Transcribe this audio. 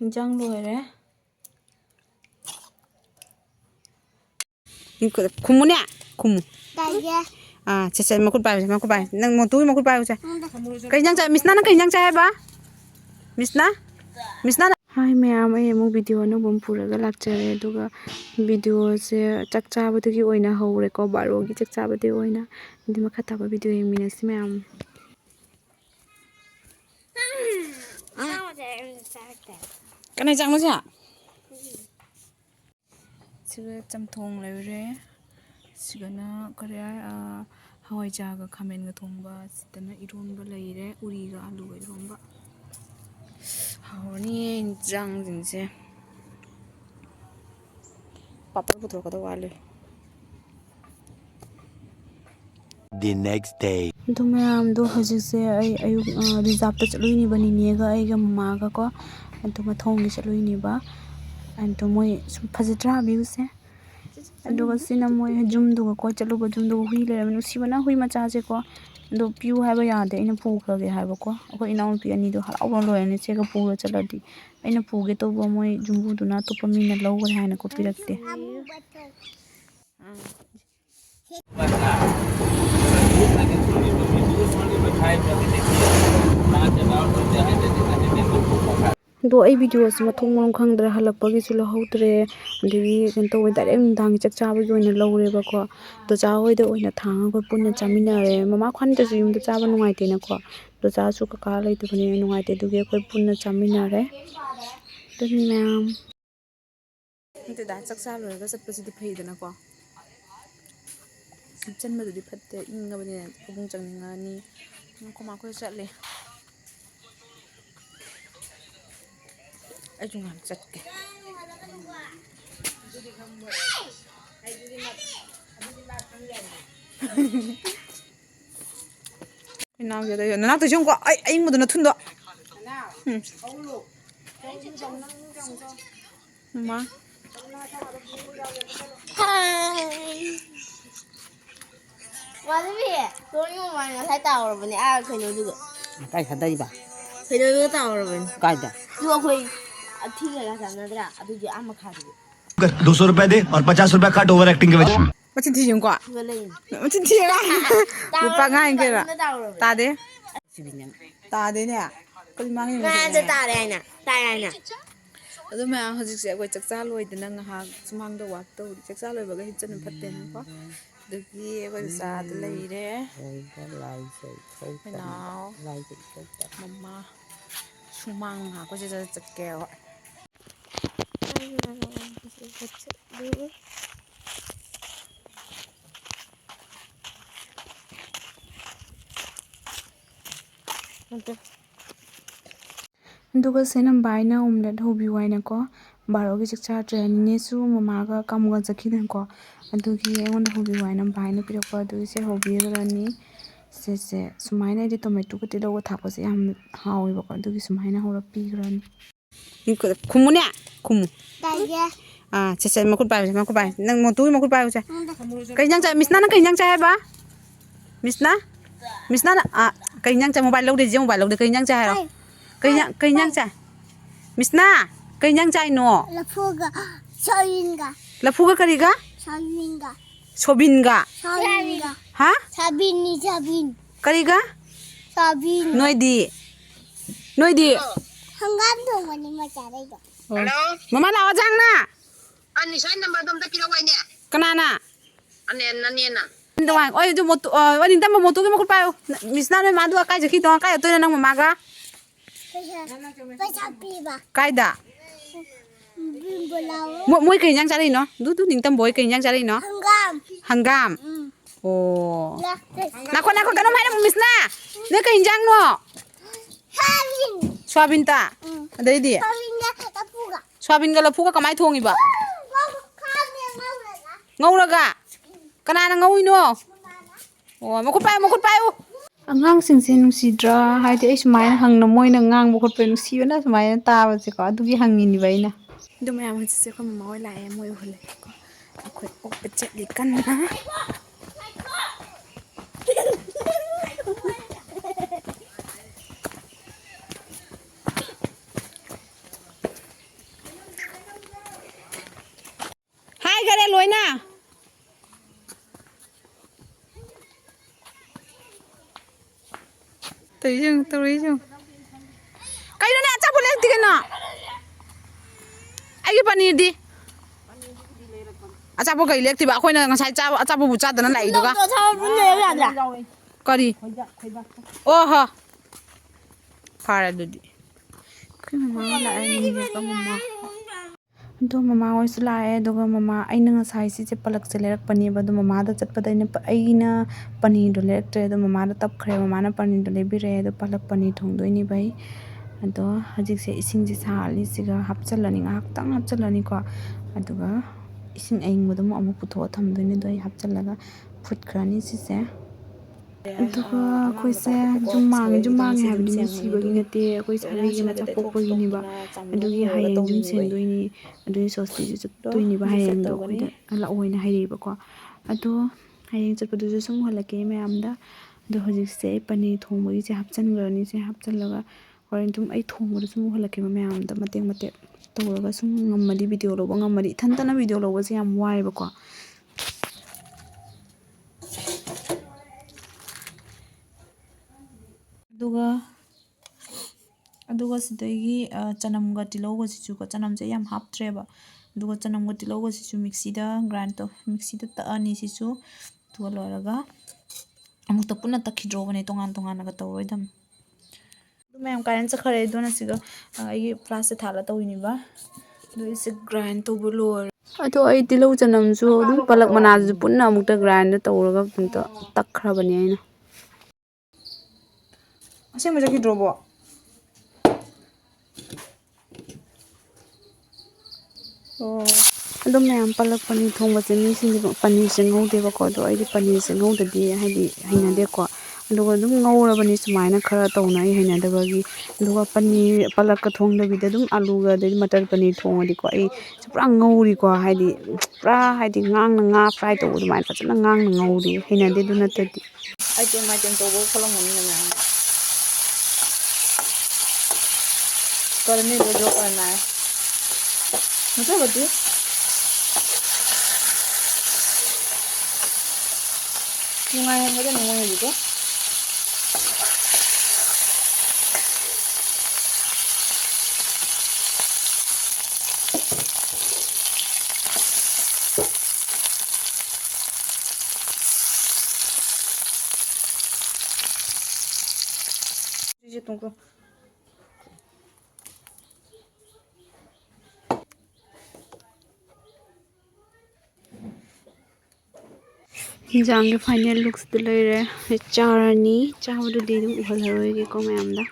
Injang loire. Kumunya, kumu. Cece makut bai. Nang mau tuh makut bai uca. Kayaknya cah misna nang kayaknya cah ba? Misna? Hai ma'am आई अमुक video no बम पुरगा लाक्चरे दुगा video से चकचा बदगी ओइना हौरे को बारोगी चकचा बदे ओइना दिमा खता बा video minus ma'am कने जांगनो जा सिगा चमथोंग लेरे सिगना करिया हवाई जागा खामेन गा थोंबा सितना इरोनबा लेरे उरीगा आलू गा इरोनबा हावनी इंजांग जिनसे पापड़ पुत्र का तो वाले The next day. तो मैं आम दो हज़िक से आयु रिज़र्व तो चलो ही नहीं बनी नहीं है का एक माँ का को तो मैं थोंगी चलो ही नहीं बा तो मैं फजरा भी उसे दो का सीना मैं जुम दो को चलो बा जुम दो हुई ले मैंने उसी बना हुई मचा से को दो प्यू है बा याद है इन्हें पूग लगे है वो को अगर इनाउन पिया नहीं दो हर अब लोग इन्हें चेक पूग चला दी इन्हें पूगे तो वो मैं जुम्बू दुना तो पम्मी न लोग है ना को पिरकते दो आई वीडियो से मथों मरम खंगद्रे हलपगी सुलो होतरे देवी गंतो वे डायरेक्ट दांग चक चाबगी ओइना लौरेबको तो चा होइदे ओइना थांगा को पुन्ना चामिनारे ममा खनते सु युमदे चाबा नुंगाइतेना को तो चा सु कका लैते बने नुंगाइते दुगे कोइ पुन्ना चामिनारे तो मैम नते दा चक चा लोरगा चटपसिदि फैदना को चनबदुदि फत्ते इंगबने कबुंग चंगनानी कोमा को चटले I don't want to get. Now you're not the young. I would not tune up. What is it? Don't you want to head out when I can do it? I had that. Can you do it out when Guide. you are going? A tea as another. I do I'm a cat. 200 रुपए दे और 50 रुपए काट over acting के वजह से What's in the What's in here? Tade? Tade, Kulmang. Diana. The man who is a way to salute the Nanga among the what to the salad hits and put in the year was sad lady. Now, Mamma Shumang, which is a girl. दुगा सेनम बायना omelette hobby वाइना को बारोगी चिकचा train सु ममागा कामुगा जखिन को अदुगी एंगोन hobby वाइना बायना पिरको अदु से hobby गरानी से सुमाइना दि tomato को तिलो थाको से हम हावे बको अदुगी सुमाइना होरा पी गरानी कुमुन्या कुमु से मकुट बाय नंग मोतु मकुट बाय उचा कइयांग चा मिसना न कइयांग चा है बा मिसना कइयांग चा मोबाइल लौ दे जे मोबाइल लौ दे कइयांग चा है कइयांग चा मिसना कइयांग चा नो लफुगा करिगा सोबिनगा हा Sabin. करिगा Sabin. नोइदी Hanggang doon wala masyado. Hello? ममा लावा जांग ना Ani sa number dom ta kilo niya. कनाना Ani na. Doang oi जो मोतु oi निंता मोतु के मकुट पायो मिसना ने मादु काय जखि दो काय तो नंग ममागा कायदा मोय कइयांग चाले न दु निंतम बोय कइयांग चाले न हंगाम ओ नाको कनो माइना मिसना ने कइयांग न सोयाबिन ता अदैदि सोयाबिन गा लफुगा कमाय थोंगिबा ngौरगा कनाना ngौइनो ओ मकुट पायो Angang Singse Nungsibana haide ai sumaina hangna moina ngang bokot pe nusibana sumaina taaba se ko adugi hangini baina do mayam hasi se ko mama la e moy hole ko akoi oppe chetli kanna Turisu. Kayo na acha boleh tiga na. Ayo paneer di. Acha bo kai lek tiba khoi na ngasai cha acha bo bu cha dana lai do ga. 너 잡아본 적 아니야? Kari. Oh ha. Para dudi. Kai mama la ai ni ka mama. Do mama oi sula ai do ga mama ai na ngasai si che palak che lerak paneer ba do mama da chat pa dai na ai na paneer do lek tre do mama da tap khre mama na paneer do le bi re do palak paneer thong doi ni bai. Ado hajik se ising ji sali siga hapchalani ngak tang hapchalani ko aduga ising aing mo mo amu putho tham doi ni doi hapchalaga phut krani si se aduga koi se jumang habdi mi si bagi nate koi sari gi macha pok bagi ni ba adugi hayeng jum sen doi ni adui sosti ju doi ni ba hayeng do koi da ala oina hairi ba ko ado hayeng chat padu ju sum halake mayam da do hajik se paneer thong bagi se hapchan grani se hapchalaga horen tum ai thongba sum halake mayam da mateng mate tawraga sum ngamadi video lo ngamadi thantana video lo se yam wai ba ko aduga sidagi chanam ga tilau ga sichu ko chanam je yam haptre ba aduga chanam ga tilau ga sichu mixi da grind to mixi da ta ani sichu to loraga amuk ta punna takhidro bane tongan ga tawroidam ma'am कारण से खरे दोना सिगा ये फ्लास से थाला तो इनी बा दो इसे ग्राइंड तो बोलो अतो आई तिलो जनम जो दु पलक मना जु पुन्ना अमुक्ता ग्राइंड तौरगा पुन्ता तखरा बने आइना असे मजा की ड्रोबो ओ अदो मैम पलक पनीर थोंबा से मी सिंग पनीर से ngौदे बा को दो आई पनीर से ngौददी हाइदी हाइना दे को अदुगा दुम ngौरबनी सुमाइना खरा तौनाई हाइना दबगी अदुगा पनीर पलक का थोंदबीदा दुम आलू गा दे मटर पनीर थोंगदी को आई पुरा ngौरी को हाइदी पुरा हाइदी ngang na nga फ्राई तो दुमाइ फसना ngang na ngौरी हाइना दे दु नतदी आइटम तो बो खलंगनी ना करने दो जो करना है मतलब बती nungai ngada nungai gitu Jadi tunggu Jangan final looks dulu ya, carani, cahaya udah di dalam ulah lagi kau mayamda.